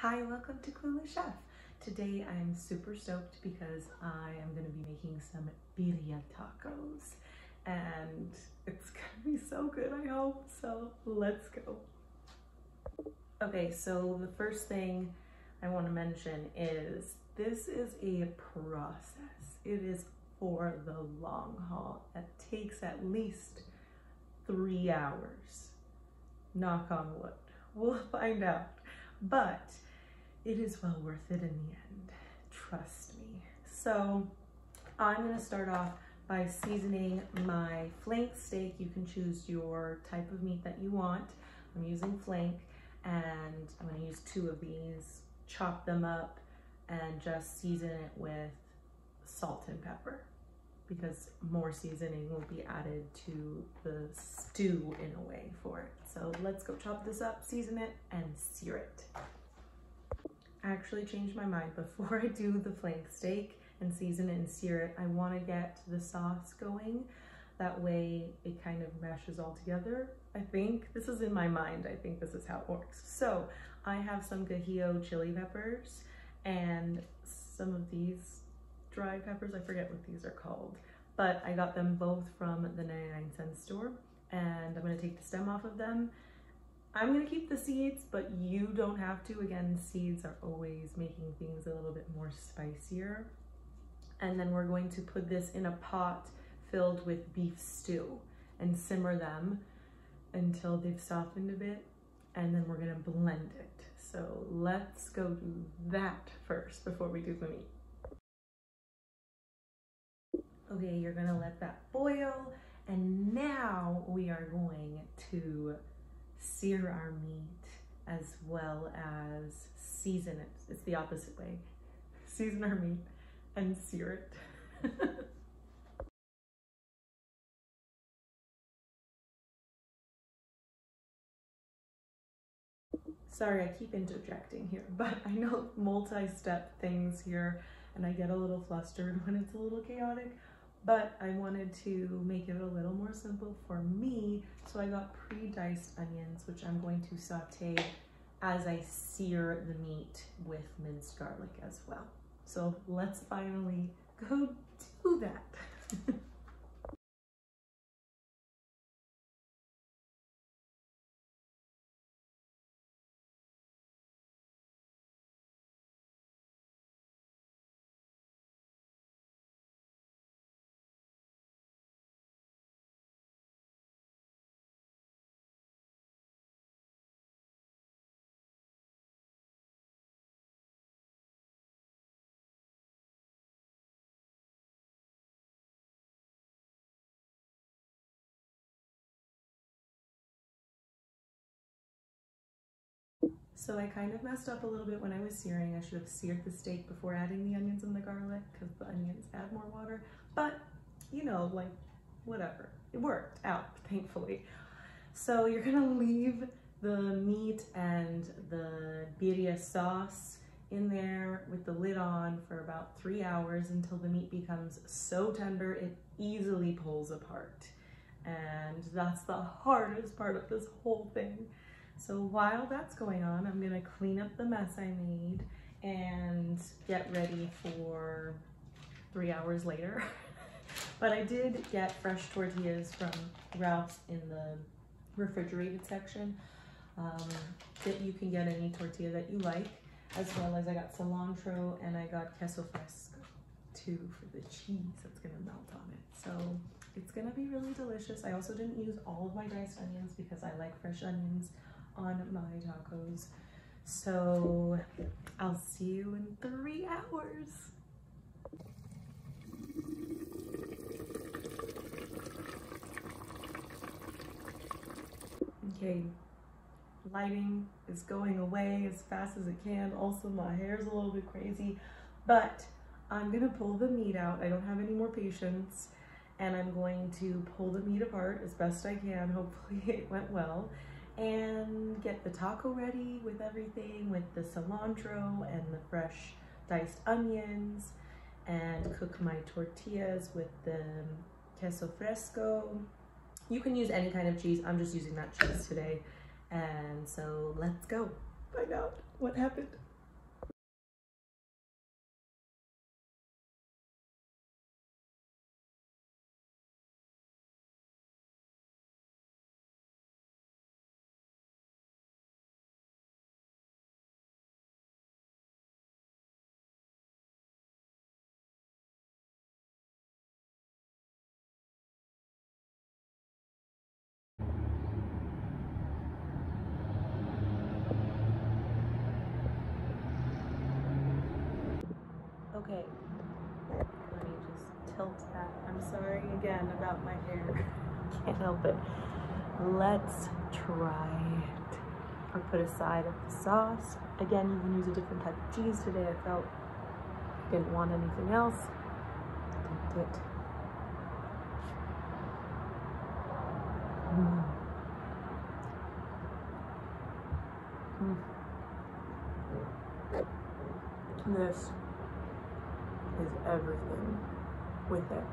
Hi, welcome to Clueless Chef. Today I'm super stoked because I am going to be making some birria tacos and it's going to be so good, I hope. So let's go. Okay, so the first thing I want to mention is this is a process. It is for the long haul. It takes at least 3 hours. Knock on wood. We'll find out. But it is well worth it in the end, trust me. So I'm gonna start off by seasoning my flank steak. You can choose your type of meat that you want. I'm using flank and I'm gonna use 2 of these, chop them up and just season it with salt and pepper because more seasoning will be added to the stew in a way for it. So let's go chop this up, season it, and sear it. I actually changed my mind. Before I do the flank steak and season it and sear it, I want to get the sauce going. That way it kind of meshes all together. I think, this is in my mind, I think this is how it works. So I have some guajillo chili peppers and some of these dried peppers. I forget what these are called, but I got them both from the 99-cent store and I'm going to take the stem off of them. I'm gonna keep the seeds, but you don't have to. Again, seeds are always making things a little bit more spicier. And then we're going to put this in a pot filled with beef stew and simmer them until they've softened a bit. And then we're gonna blend it. So let's go do that first before we do the meat. Okay, you're gonna let that boil. And now we are going to sear our meat as well as season it. It's the opposite way. Season our meat and sear it. Sorry, I keep interjecting here, but I know multi-step things here and I get a little flustered when it's a little chaotic, but I wanted to make it a little more simple for me. So I got pre-diced onions, which I'm going to saute as I sear the meat with minced garlic as well. So let's finally go do that. So I kind of messed up a little bit when I was searing. I should have seared the steak before adding the onions and the garlic because the onions add more water, but you know, like whatever. It worked out, thankfully. So you're gonna leave the meat and the birria sauce in there with the lid on for about 3 hours until the meat becomes so tender it easily pulls apart. And that's the hardest part of this whole thing. So while that's going on, I'm gonna clean up the mess I made and get ready for 3 hours later. But I did get fresh tortillas from Ralph's in the refrigerated section. That you can get any tortilla that you like, as well as I got cilantro and I got queso fresco too for the cheese that's gonna melt on it. So it's gonna be really delicious. I also didn't use all of my diced onions because I like fresh onions on my tacos. So I'll see you in 3 hours. Okay, lighting is going away as fast as it can. Also, my hair's a little bit crazy, but I'm gonna pull the meat out. I don't have any more patience, and I'm going to pull the meat apart as best I can. Hopefully it went well, and get the taco ready with everything, with the cilantro and the fresh diced onions, and cook my tortillas with the queso fresco. You can use any kind of cheese. I'm just using that cheese today. And so let's go find out what happened. Okay, let me just tilt that. I'm sorry again about my hair. Can't help it. Let's try it. I put a side of the sauce. Again, you can use a different type of cheese today. I felt I didn't want anything else. Dipped it. This is everything with it.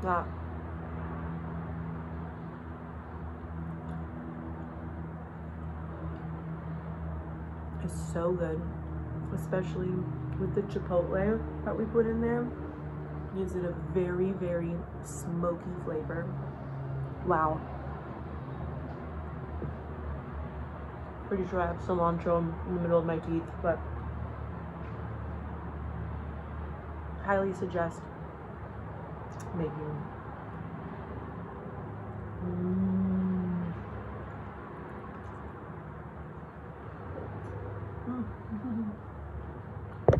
That is so good, especially with the chipotle that we put in there. Gives it a very, very smoky flavor. Wow. Pretty sure I have cilantro in the middle of my teeth, but highly suggest making.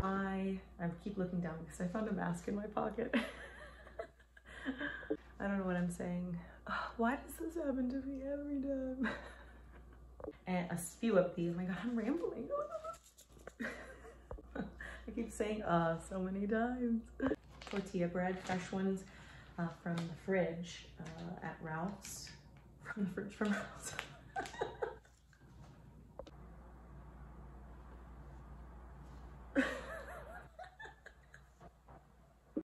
I keep looking down because I found a mask in my pocket. I don't know what I'm saying. Why does this happen to me every time? And a few of these, oh my god, I'm rambling. I keep saying so many times. Tortilla bread, fresh ones from the fridge at Ralph's. From the fridge from Ralph's.